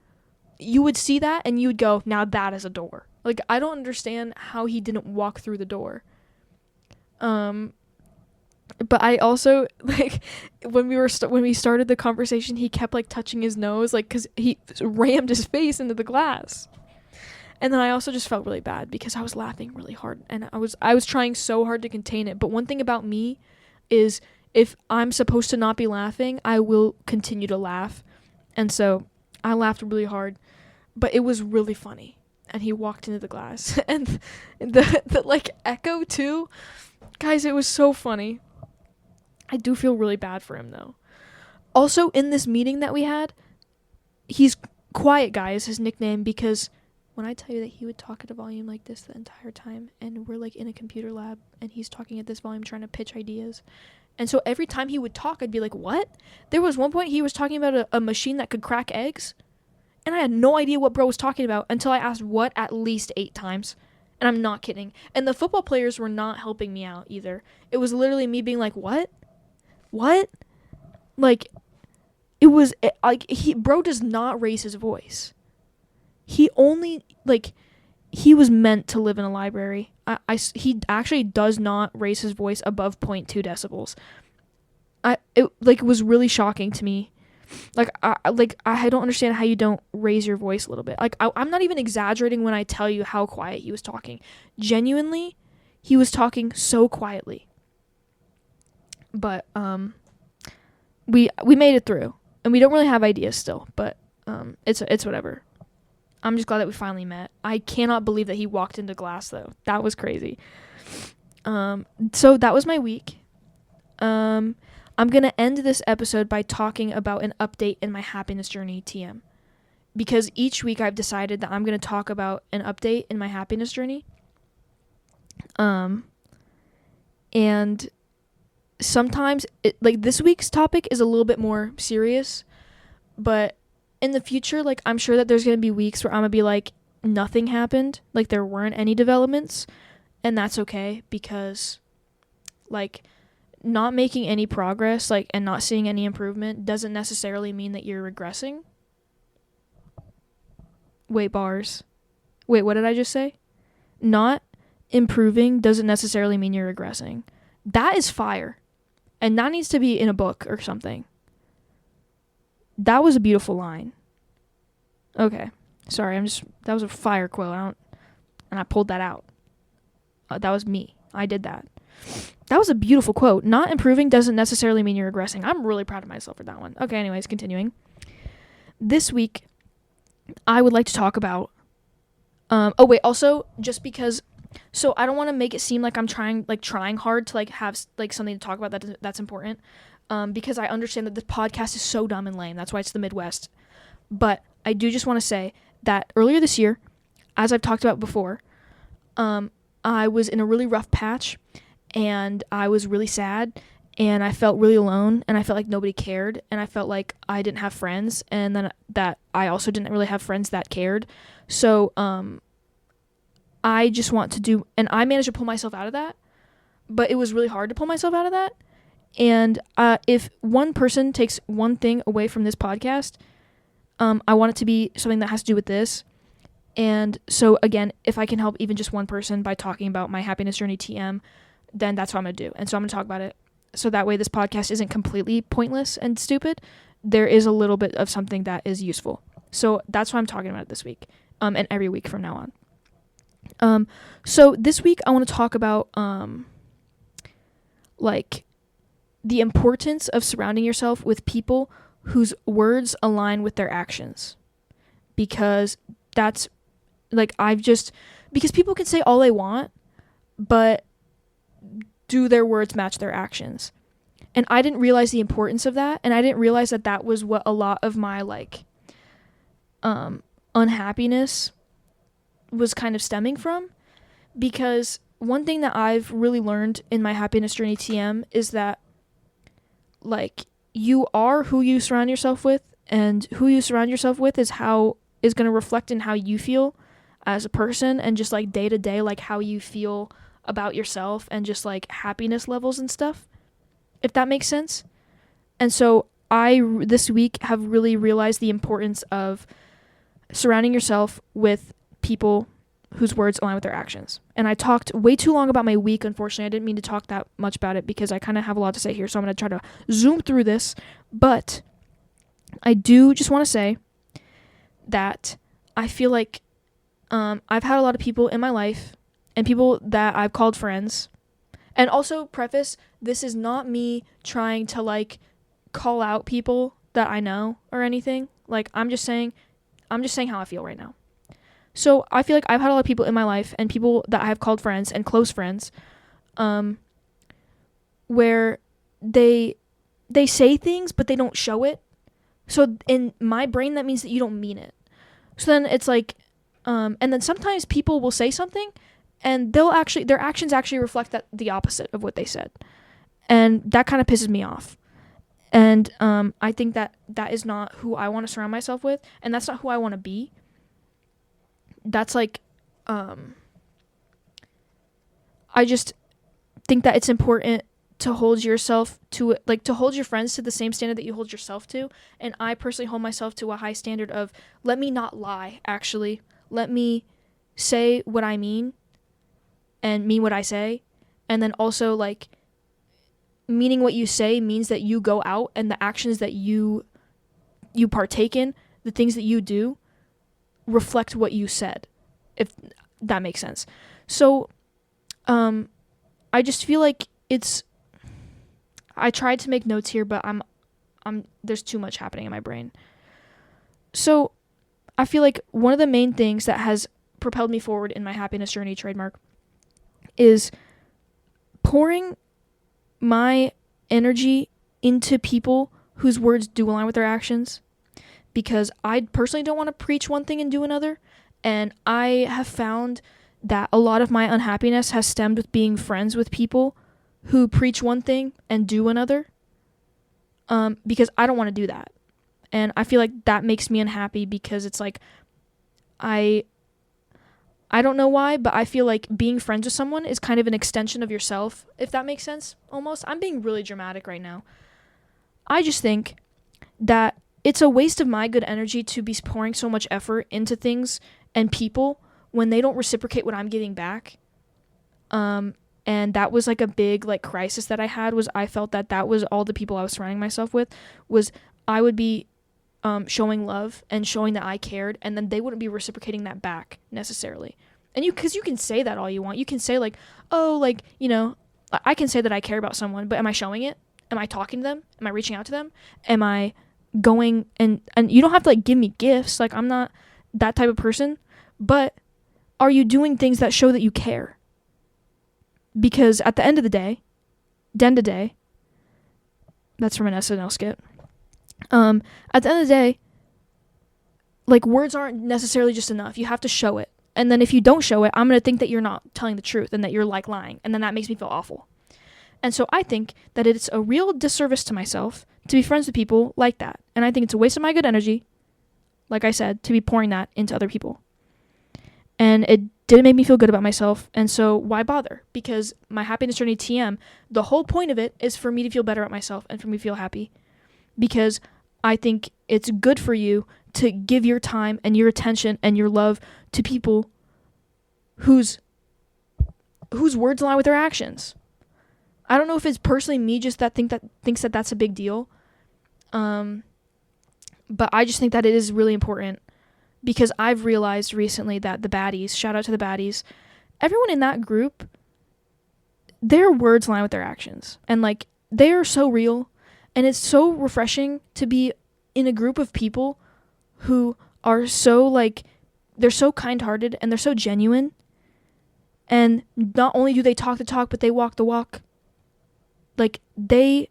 you would see that and you would go, now that is a door. Like, I don't understand how he didn't walk through the door. But I also, like, when we started the conversation, he kept like touching his nose, like, cause he rammed his face into the glass. And then I also just felt really bad because I was laughing really hard, and I was trying so hard to contain it. But one thing about me is if I'm supposed to not be laughing, I will continue to laugh. And so I laughed really hard, but it was really funny. And he walked into the class and the like echo too. Guys, it was so funny. I do feel really bad for him though. Also, in this meeting that we had, he's Quiet Guy is his nickname because when I tell you that he would talk at a volume like this the entire time, and we're like in a computer lab and he's talking at this volume trying to pitch ideas. And so every time he would talk, I'd be like, what? There was one point he was talking about a machine that could crack eggs. And I had no idea what bro was talking about until I asked what at least 8 times. And I'm not kidding. And the football players were not helping me out either. It was literally me being like, what? What? Like, it was, like, bro does not raise his voice. He only, like, he was meant to live in a library. He actually does not raise his voice above 0.2 decibels. It was really shocking to me. I don't understand how you don't raise your voice a little bit. Like, I'm not even exaggerating when I tell you how quiet he was talking. Genuinely, he was talking so quietly. But, we made it through. And we don't really have ideas still, but, it's whatever. I'm just glad that we finally met. I cannot believe that he walked into class, though. That was crazy. So that was my week. I'm going to end this episode by talking about an update in my happiness journey TM. Because each week I've decided that I'm going to talk about an update in my happiness journey. And sometimes, this week's topic is a little bit more serious. But in the future, like, I'm sure that there's going to be weeks where I'm going to be like, nothing happened. Like, there weren't any developments. And that's okay because, like, not making any progress, like, and not seeing any improvement doesn't necessarily mean that you're regressing. Wait, bars. Wait, what did I just say? Not improving doesn't necessarily mean you're regressing. That is fire. And that needs to be in a book or something. That was a beautiful line. Okay. Sorry, that was a fire quote. And I pulled that out. That was me. I did that. That was a beautiful quote. Not improving doesn't necessarily mean you're regressing. I'm really proud of myself for that one. Okay, anyways, continuing. This week, I would like to talk about... also, just because... So, I don't want to make it seem like I'm trying hard to, like, have, like, something to talk about that's important. Because I understand that this podcast is so dumb and lame. That's why it's the Midwest. But I do just want to say that earlier this year, as I've talked about before, I was in a really rough patch, and I was really sad, and I felt really alone, and I felt like nobody cared, and I felt like I didn't have friends, and then that I also didn't really have friends that cared. So, I just want to do, and I managed to pull myself out of that, but it was really hard to pull myself out of that. And if one person takes one thing away from this podcast, I want it to be something that has to do with this. And so, again, if I can help even just one person by talking about my happiness journey TM, then that's what I'm going to do. And so I'm going to talk about it. So that way this podcast isn't completely pointless and stupid. There is a little bit of something that is useful. So that's what I'm talking about this week, and every week from now on. So this week I want to talk about, the importance of surrounding yourself with people whose words align with their actions. Because that's, because people can say all they want, but do their words match their actions? And I didn't realize the importance of that, and I didn't realize that that was what a lot of my, unhappiness was kind of stemming from. Because one thing that I've really learned in my happiness journey TM is that, you are who you surround yourself with, and who you surround yourself with is going to reflect in how you feel as a person, and just day to day, how you feel about yourself, and just happiness levels and stuff, if that makes sense. And so I this week have really realized the importance of surrounding yourself with people whose words align with their actions. And I talked way too long about my week. Unfortunately, I didn't mean to talk that much about it because I kind of have a lot to say here. So I'm going to try to zoom through this. But I do just want to say that I feel like I've had a lot of people in my life and people that I've called friends. And also, preface, this is not me trying to like call out people that I know or anything. Like, I'm just saying how I feel right now. So I feel like I've had a lot of people in my life and people that I have called friends and close friends, where they say things but they don't show it. So in my brain, that means that you don't mean it. So then it's like, and then sometimes people will say something, and their actions actually reflect the opposite of what they said, and that kind of pisses me off. And I think that is not who I want to surround myself with, and that's not who I want to be. That's like, I just think that it's important to hold yourself to, like, to hold your friends to the same standard that you hold yourself to. And I personally hold myself to a high standard of, let me not lie, actually. Let me say what I mean and mean what I say. And then also, like, meaning what you say means that you go out and the actions that you partake in, the things that you do, reflect what you said, if that makes sense. So, I just feel like I tried to make notes here, but I'm there's too much happening in my brain. So, I feel like one of the main things that has propelled me forward in my happiness journey, trademark, is pouring my energy into people whose words do align with their actions, because I personally don't want to preach one thing and do another. And I have found that a lot of my unhappiness has stemmed with being friends with people who preach one thing and do another, because I don't want to do that. And I feel like that makes me unhappy, because it's like, I don't know why, but I feel like being friends with someone is kind of an extension of yourself, if that makes sense, almost. I'm being really dramatic right now. I just think that it's a waste of my good energy to be pouring so much effort into things and people when they don't reciprocate what I'm giving back. And that was like a big like crisis that I had, was I felt that was all the people I was surrounding myself with, was I would be showing love and showing that I cared, and then they wouldn't be reciprocating that back necessarily. And because you can say that all you want. You can say like, oh, like, I can say that I care about someone, but am I showing it? Am I talking to them? Am I reaching out to them? Am I going and you don't have to like give me gifts. Like, I'm not that type of person, but are you doing things that show that you care? Because at the end of the day, that's from an SNL skit. At the end of the day, like, words aren't necessarily just enough. You have to show it. And then if you don't show it, I'm going to think that you're not telling the truth and that you're like lying. And then that makes me feel awful. And so I think that it's a real disservice to myself to be friends with people like that. And I think it's a waste of my good energy, like I said, to be pouring that into other people. And it didn't make me feel good about myself. And so why bother? Because my happiness journey TM, the whole point of it is for me to feel better about myself and for me to feel happy. Because I think it's good for you to give your time and your attention and your love to people whose words align with their actions. I don't know if it's personally me just thinks that that's a big deal. But I just think that it is really important, because I've realized recently that the baddies, shout out to the baddies, everyone in that group, their words align with their actions. And like, they are so real, and it's so refreshing to be in a group of people who are so like, they're so kind-hearted and they're so genuine. And not only do they talk the talk, but they walk the walk. Like, they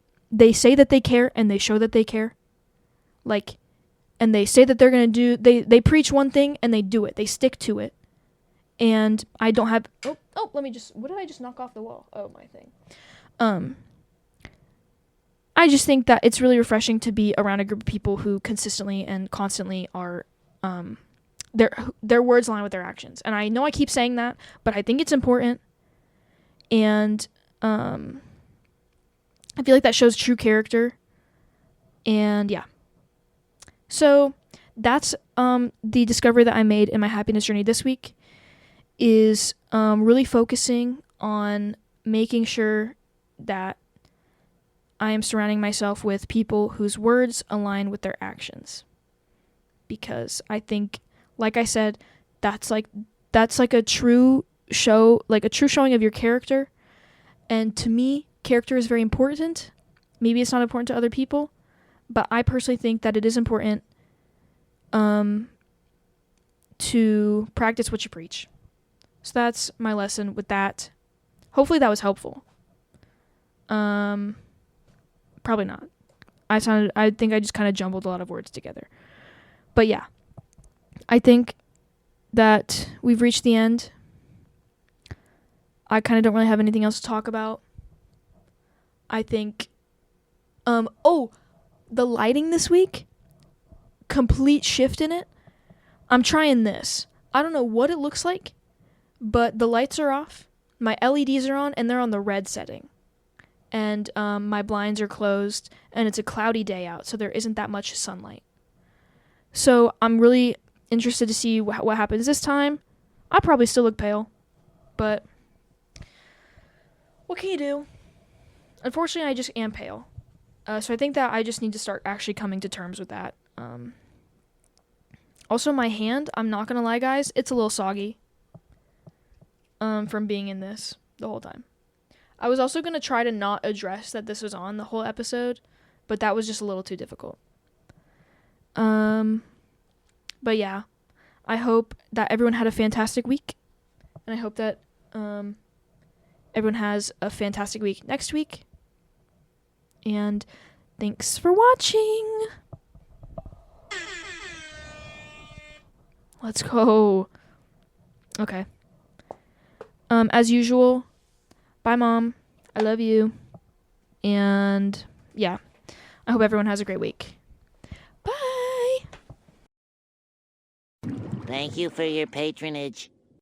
say that they care and they show that they care. Like, and they say that they're going to do, they preach one thing and they do it. They stick to it. And I don't have, let me just, what did I just knock off the wall? Oh, my thing. I just think that it's really refreshing to be around a group of people who consistently and constantly are, their words align with their actions. And I know I keep saying that, but I think it's important. And, I feel like that shows true character. And yeah. So that's the discovery that I made in my happiness journey this week, is really focusing on making sure that I am surrounding myself with people whose words align with their actions. Because I think, like I said, that's like a true show, like a true showing of your character. And to me, character is very important. Maybe it's not important to other people, but I personally think that it is important to practice what you preach. So that's my lesson with that. Hopefully that was helpful. Probably not. I think I just kind of jumbled a lot of words together. But yeah, I think that we've reached the end. I kind of don't really have anything else to talk about. I think, the lighting this week, complete shift in it. I'm trying this. I don't know what it looks like, but the lights are off, my LEDs are on, and they're on the red setting. And my blinds are closed, and it's a cloudy day out, so there isn't that much sunlight. So I'm really interested to see what happens this time. I probably still look pale, but what can you do? Unfortunately, I just am pale. So I think that I just need to start actually coming to terms with that. Also, my hand, I'm not going to lie, guys, it's a little soggy from being in this the whole time. I was also going to try to not address that this was on the whole episode, but that was just a little too difficult. But yeah, I hope that everyone had a fantastic week, and I hope that everyone has a fantastic week next week. And thanks for watching. Let's go. Okay. As usual, bye, Mom. I love you. And yeah, I hope everyone has a great week. Bye. Thank you for your patronage.